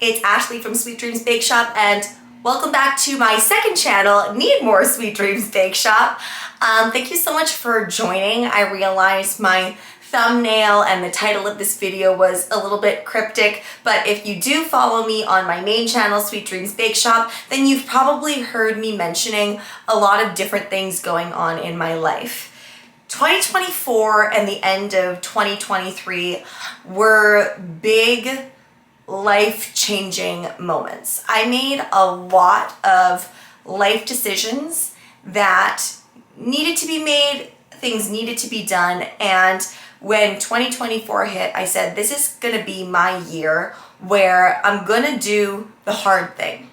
It's Ashley from Sweet Dreams Bake Shop, and welcome back to my second channel, Need More Sweet Dreams Bake Shop. Thank you so much for joining. I realized my thumbnail and the title of this video was a little bit cryptic, but if you do follow me on my main channel, Sweet Dreams Bake Shop, then you've probably heard me mentioning a lot of different things going on in my life. 2024 and the end of 2023 were big life-changing moments. I made a lot of life decisions that needed to be made, things needed to be done, and when 2024 hit, I said, this is gonna be my year where I'm gonna do the hard thing.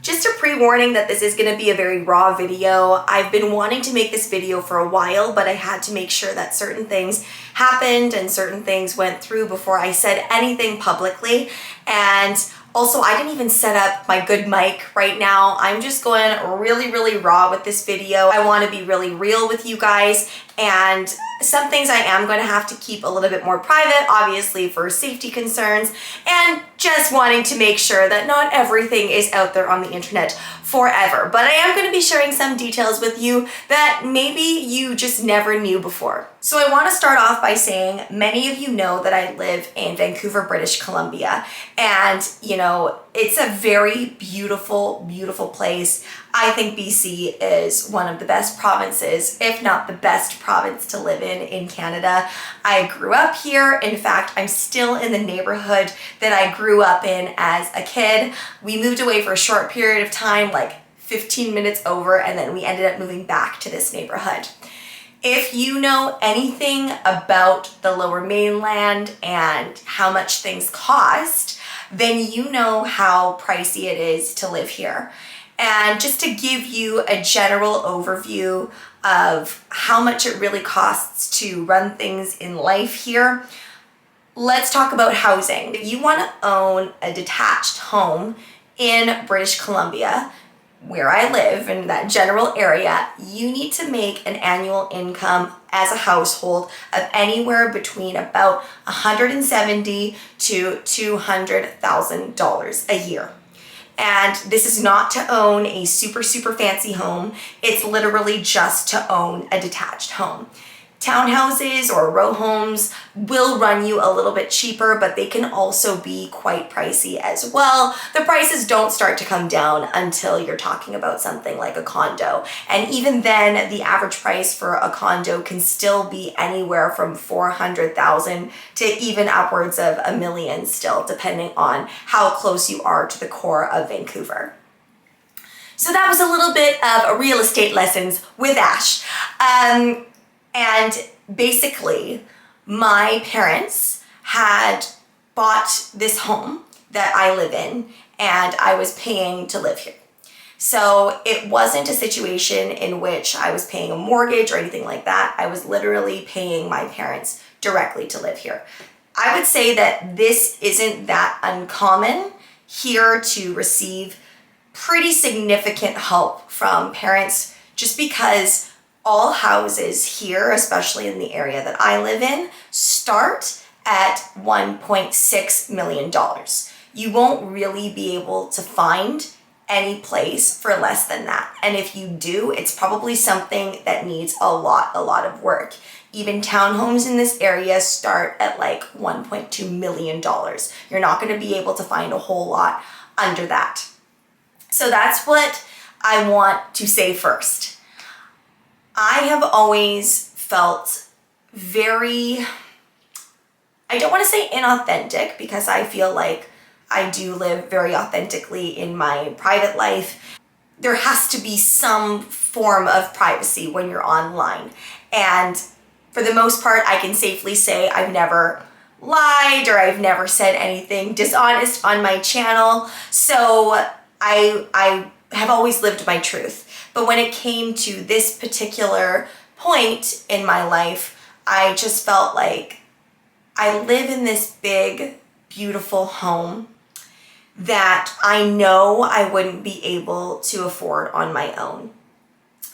Just a pre-warning that this is gonna be a very raw video. I've been wanting to make this video for a while, but I had to make sure that certain things happened and certain things went through before I said anything publicly. And also, I didn't even set up my good mic right now. I'm just going really raw with this video. I wanna be really real with you guys, and some things I am going to have to keep a little bit more private, obviously for safety concerns, and just wanting to make sure that not everything is out there on the internet forever. But I am going to be sharing some details with you that maybe you just never knew before. So I want to start off by saying many of you know that I live in Vancouver, British Columbia, and you know, it's a very beautiful place. I think BC is one of the best provinces, if not the best province to live in Canada. I grew up here. In fact, I'm still in the neighborhood that I grew up in as a kid. We moved away for a short period of time, like 15 minutes over, and then we ended up moving back to this neighborhood. If you know anything about the Lower Mainland and how much things cost, then you know how pricey it is to live here. And just to give you a general overview of how much it really costs to run things in life here, let's talk about housing. If you want to own a detached home in British Columbia, where I live in that general area, you need to make an annual income as a household of anywhere between about $170,000 to $200,000 a year. And this is not to own a super fancy home. It's literally just to own a detached home. Townhouses or row homes will run you a little bit cheaper, but they can also be quite pricey as well. The prices don't start to come down until you're talking about something like a condo. And even then, the average price for a condo can still be anywhere from $400,000 to even upwards of $1 million still, depending on how close you are to the core of Vancouver. So that was a little bit of real estate lessons with Ash. And basically, my parents had bought this home that I live in, and I was paying to live here. So it wasn't a situation in which I was paying a mortgage or anything like that. I was literally paying my parents directly to live here. I would say that this isn't that uncommon here to receive pretty significant help from parents, just because all houses here, especially in the area that I live in, start at $1.6 million. You won't really be able to find any place for less than that. And if you do, it's probably something that needs a lot of work. Even townhomes in this area start at like $1.2 million. You're not going to be able to find a whole lot under that. So that's what I want to say first. I have always felt I don't want to say inauthentic, because I feel like I do live very authentically in my private life. There has to be some form of privacy when you're online. And for the most part, I can safely say I've never lied or I've never said anything dishonest on my channel. So I have always lived my truth. But when it came to this particular point in my life, I just felt like I live in this big, beautiful home that I know I wouldn't be able to afford on my own.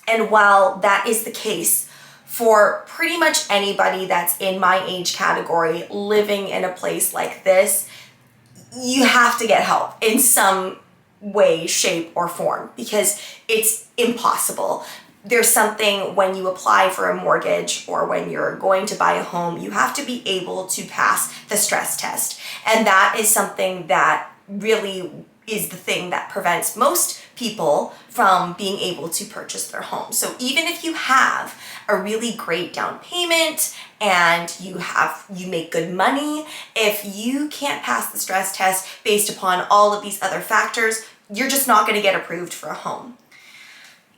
And while that is the case for pretty much anybody that's in my age category living in a place like this, you have to get help in some way, shape, or form because it's impossible. There's something when you apply for a mortgage or when you're going to buy a home, you have to be able to pass the stress test. And that is something that really is the thing that prevents most people from being able to purchase their home. So even if you have a really great down payment and you make good money, if you can't pass the stress test based upon all of these other factors, you're just not going to get approved for a home.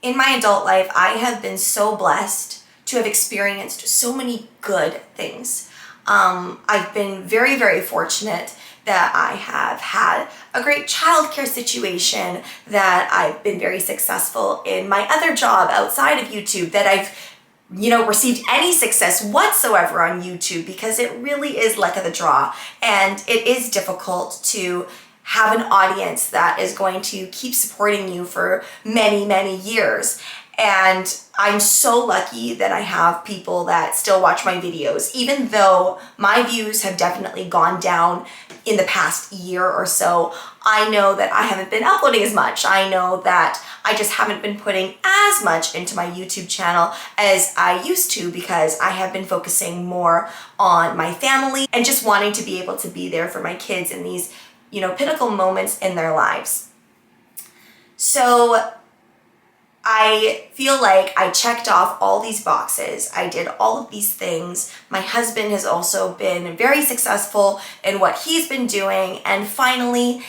In my adult life, I have been so blessed to have experienced so many good things. I've been very, very fortunate that I have had a great childcare situation, that I've been very successful in my other job outside of YouTube, that I've received any success whatsoever on YouTube, because it really is luck of the draw. And it is difficult to have an audience that is going to keep supporting you for many, many years. And I'm so lucky that I have people that still watch my videos, even though my views have definitely gone down in the past year or so. I know that I haven't been uploading as much. I know that I just haven't been putting as much into my YouTube channel as I used to, because I have been focusing more on my family and just wanting to be able to be there for my kids in these, pinnacle moments in their lives. So I feel like I checked off all these boxes. I did all of these things. My husband has also been very successful in what he's been doing. And finally,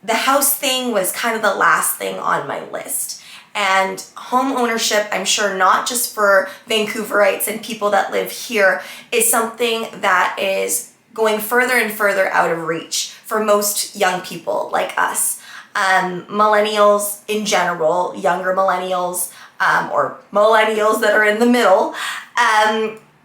the house thing was kind of the last thing on my list. And home ownership, I'm sure not just for Vancouverites and people that live here, is something that is going further and further out of reach for most young people like us. Millennials in general, younger millennials, or millennials that are in the middle,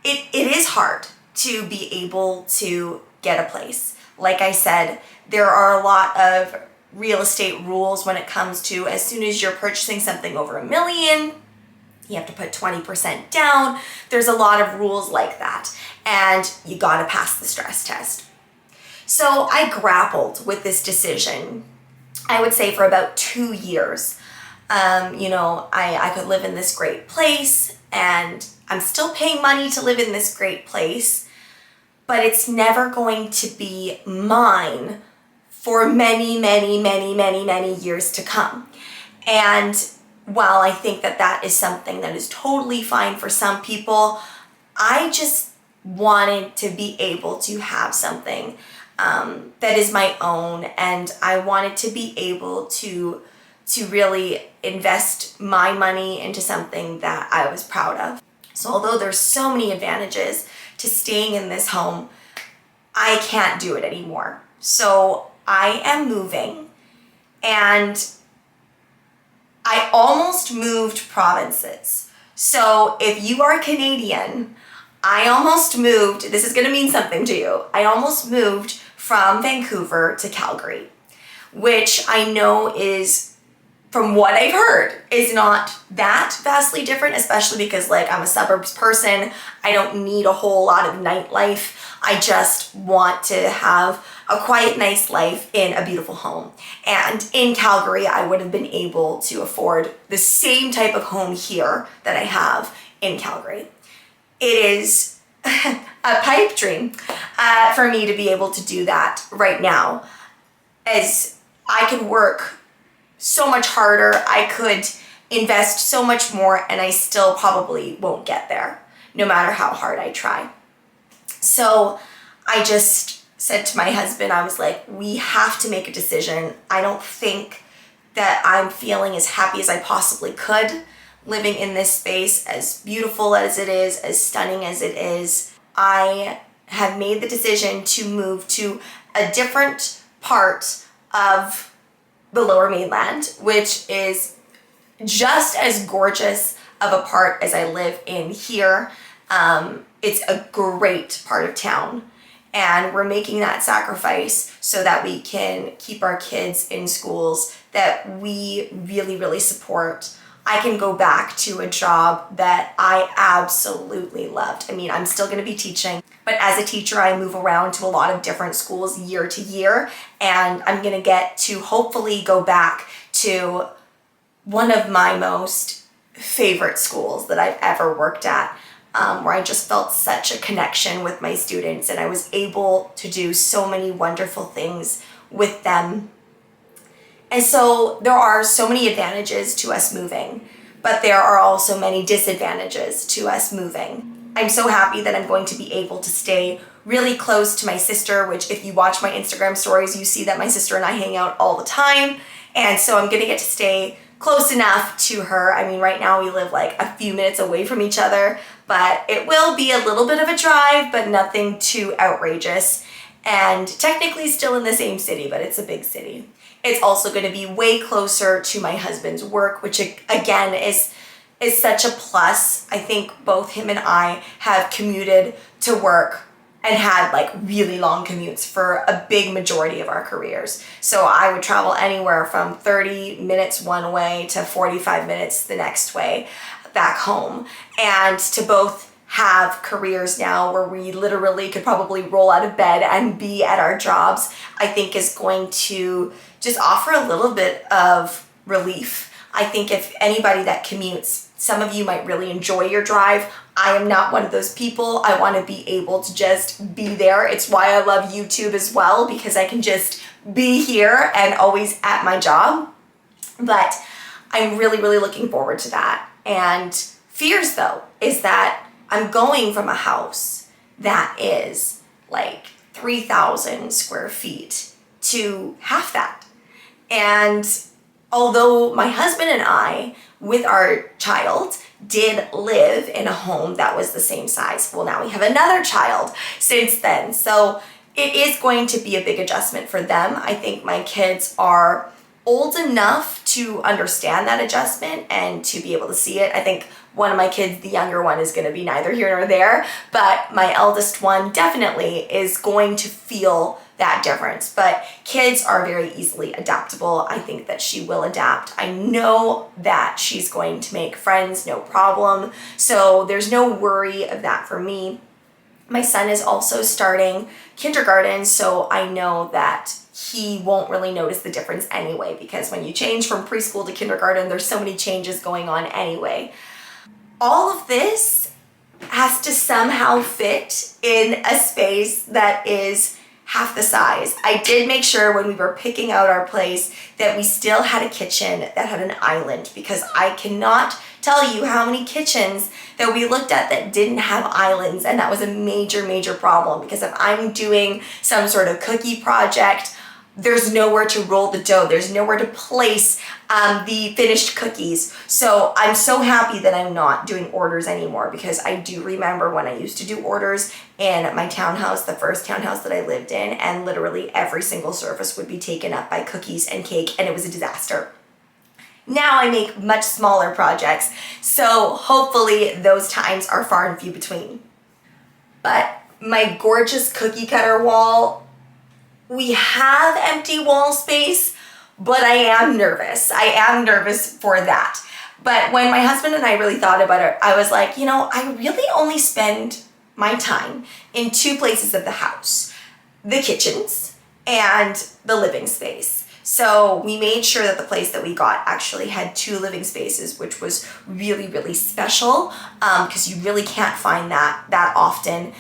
it is hard to be able to get a place. Like I said, there are a lot of real estate rules when it comes to, as soon as you're purchasing something over $1 million, you have to put 20% down. There's a lot of rules like that, and you gotta pass the stress test. So I grappled with this decision, I would say, for about 2 years. I could live in this great place, and I'm still paying money to live in this great place, but it's never going to be mine for many, many, many, many, many years to come. And while I think that that is something that is totally fine for some people, I just wanted to be able to have something that is my own, and I wanted to be able to really invest my money into something that I was proud of. So although there's so many advantages to staying in this home, I can't do it anymore. So I am moving, and I almost moved provinces. So if you are Canadian, I almost moved, this is gonna mean something to you, I almost moved from Vancouver to Calgary, which I know is, from what I've heard, is not that vastly different, especially because I'm a suburbs person. I don't need a whole lot of nightlife. I just want to have a quiet, nice life in a beautiful home. And in Calgary, I would have been able to afford the same type of home here that I have in Calgary. It is a pipe dream for me to be able to do that right now, as I could work so much harder, I could invest so much more, and I still probably won't get there, no matter how hard I try. So I just said to my husband, I was like, we have to make a decision. I don't think that I'm feeling as happy as I possibly could living in this space, as beautiful as it is, as stunning as it is. I have made the decision to move to a different part of the Lower Mainland, which is just as gorgeous of a part as I live in here. It's a great part of town, and we're making that sacrifice so that we can keep our kids in schools that we really, really support. I can go back to a job that I absolutely loved. I mean, I'm still going to be teaching, but as a teacher, I move around to a lot of different schools year to year, and I'm going to get to hopefully go back to one of my most favorite schools that I've ever worked at, where I just felt such a connection with my students, and I was able to do so many wonderful things with them. And so there are so many advantages to us moving, but there are also many disadvantages to us moving. I'm so happy that I'm going to be able to stay really close to my sister, which if you watch my Instagram stories, you see that my sister and I hang out all the time. And so I'm gonna get to stay close enough to her. I mean, right now we live like a few minutes away from each other, but it will be a little bit of a drive, but nothing too outrageous. And technically still in the same city, but it's a big city. It's also going to be way closer to my husband's work, which again is such a plus. I think both him and I have commuted to work and had like really long commutes for a big majority of our careers. So I would travel anywhere from 30 minutes one way to 45 minutes the next way back home. And to both have careers now where we literally could probably roll out of bed and be at our jobs, I think is going to just offer a little bit of relief. I think if anybody that commutes, some of you might really enjoy your drive. I am not one of those people. I want to be able to just be there. It's why I love YouTube as well, because I can just be here and always at my job. But I'm really, really looking forward to that. And fears though, is that I'm going from a house that is like 3,000 square feet to half that. And although my husband and I, with our child, did live in a home that was the same size, well, now we have another child since then. So it is going to be a big adjustment for them. I think my kids are old enough to understand that adjustment and to be able to see it. I think one of my kids, the younger one, is going to be neither here nor there, but my eldest one definitely is going to feel that difference. But kids are very easily adaptable. I think that she will adapt. I know that she's going to make friends, no problem. So there's no worry of that for me. My son is also starting kindergarten, so I know that he won't really notice the difference anyway, because when you change from preschool to kindergarten, there's so many changes going on anyway. All of this has to somehow fit in a space that is half the size. I did make sure when we were picking out our place that we still had a kitchen that had an island, because I cannot tell you how many kitchens that we looked at that didn't have islands, and that was a major, major problem, because if I'm doing some sort of cookie project, there's nowhere to roll the dough. There's nowhere to place the finished cookies. So I'm so happy that I'm not doing orders anymore, because I do remember when I used to do orders in my townhouse, the first townhouse that I lived in, and literally every single surface would be taken up by cookies and cake, and it was a disaster. Now I make much smaller projects, so hopefully those times are far and few between. But my gorgeous cookie cutter wall, we have empty wall space, but I am nervous. I am nervous for that. But when my husband and I really thought about it, I was like, you know, I really only spend my time in two places of the house, the kitchens and the living space. So we made sure that the place that we got actually had two living spaces, which was really, really special, because you really can't find that often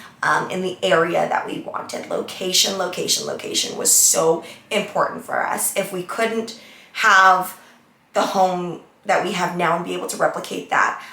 in the area that we wanted. Location was so important for us. If we couldn't have the home that we have now and be able to replicate that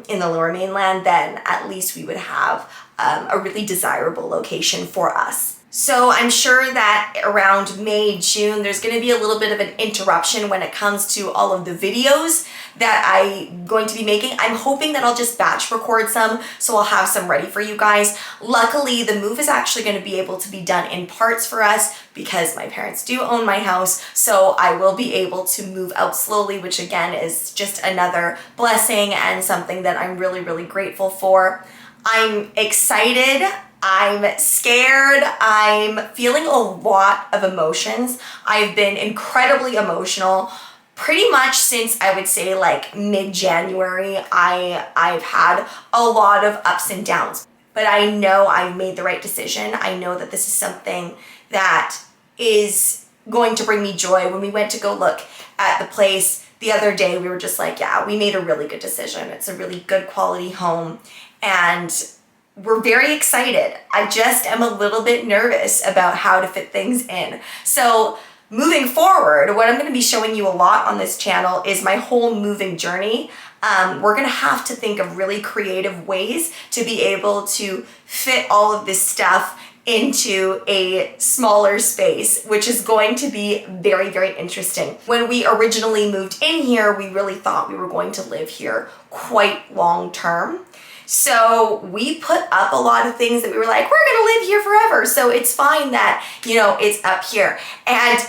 in the Lower Mainland, then at least we would have a really desirable location for us. So I'm sure that around May, June, there's going to be a little bit of an interruption when it comes to all of the videos that I'm going to be making. I'm hoping that I'll just batch record some, so I'll have some ready for you guys. Luckily, the move is actually going to be able to be done in parts for us, because my parents do own my house, so I will be able to move out slowly, which again is just another blessing and something that I'm really, really grateful for. I'm excited. I'm scared. I'm feeling a lot of emotions. I've been incredibly emotional pretty much since I would say like mid-January, I've had a lot of ups and downs, but I know I made the right decision. I know that this is something that is going to bring me joy. When we went to go look at the place the other day, we were just like, yeah, we made a really good decision. It's a really good quality home, and we're very excited. I just am a little bit nervous about how to fit things in. So moving forward, what I'm going to be showing you a lot on this channel is my whole moving journey. We're going to have to think of really creative ways to be able to fit all of this stuff into a smaller space, which is going to be very, very interesting. When we originally moved in here, we really thought we were going to live here quite long term. So we put up a lot of things that we were like, we're gonna live here forever. So it's fine that, you know, it's up here. And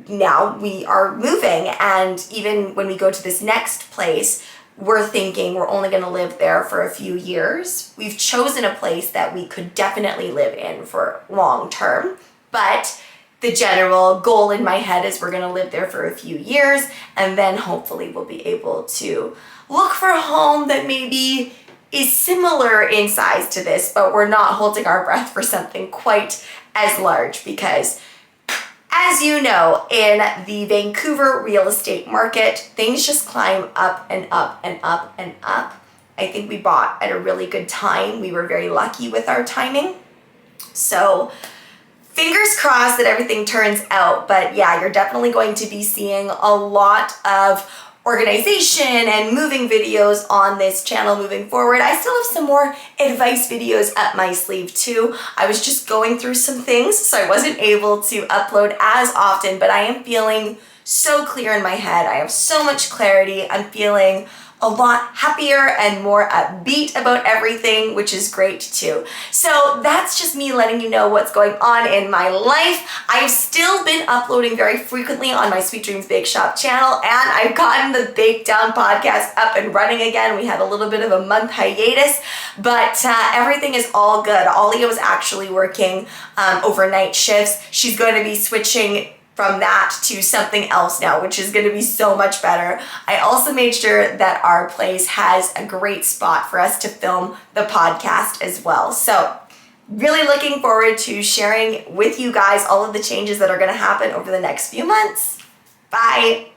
now we are moving, and even when we go to this next place, we're thinking we're only gonna live there for a few years. We've chosen a place that we could definitely live in for long term, but the general goal in my head is we're gonna live there for a few years, and then hopefully we'll be able to look for a home that maybe is similar in size to this, but we're not holding our breath for something quite as large, because as you know, in the Vancouver real estate market, things just climb up and up and up and up. I think we bought at a really good time. We were very lucky with our timing. So fingers crossed that everything turns out. But yeah, you're definitely going to be seeing a lot of organization and moving videos on this channel moving forward. I still have some more advice videos up my sleeve too. I was just going through some things, so I wasn't able to upload as often, but I am feeling so clear in my head. I have so much clarity. I'm feeling a lot happier and more upbeat about everything, which is great too. So that's just me letting you know what's going on in my life. I've still been uploading very frequently on my Sweet Dreams Bake Shop channel, and I've gotten the Bake Down podcast up and running again. We had a little bit of a month hiatus, but everything is all good. Ollie was actually working overnight shifts. She's going to be switching from that to something else now, which is going to be so much better. I also made sure that our place has a great spot for us to film the podcast as well. So really looking forward to sharing with you guys all of the changes that are going to happen over the next few months. Bye.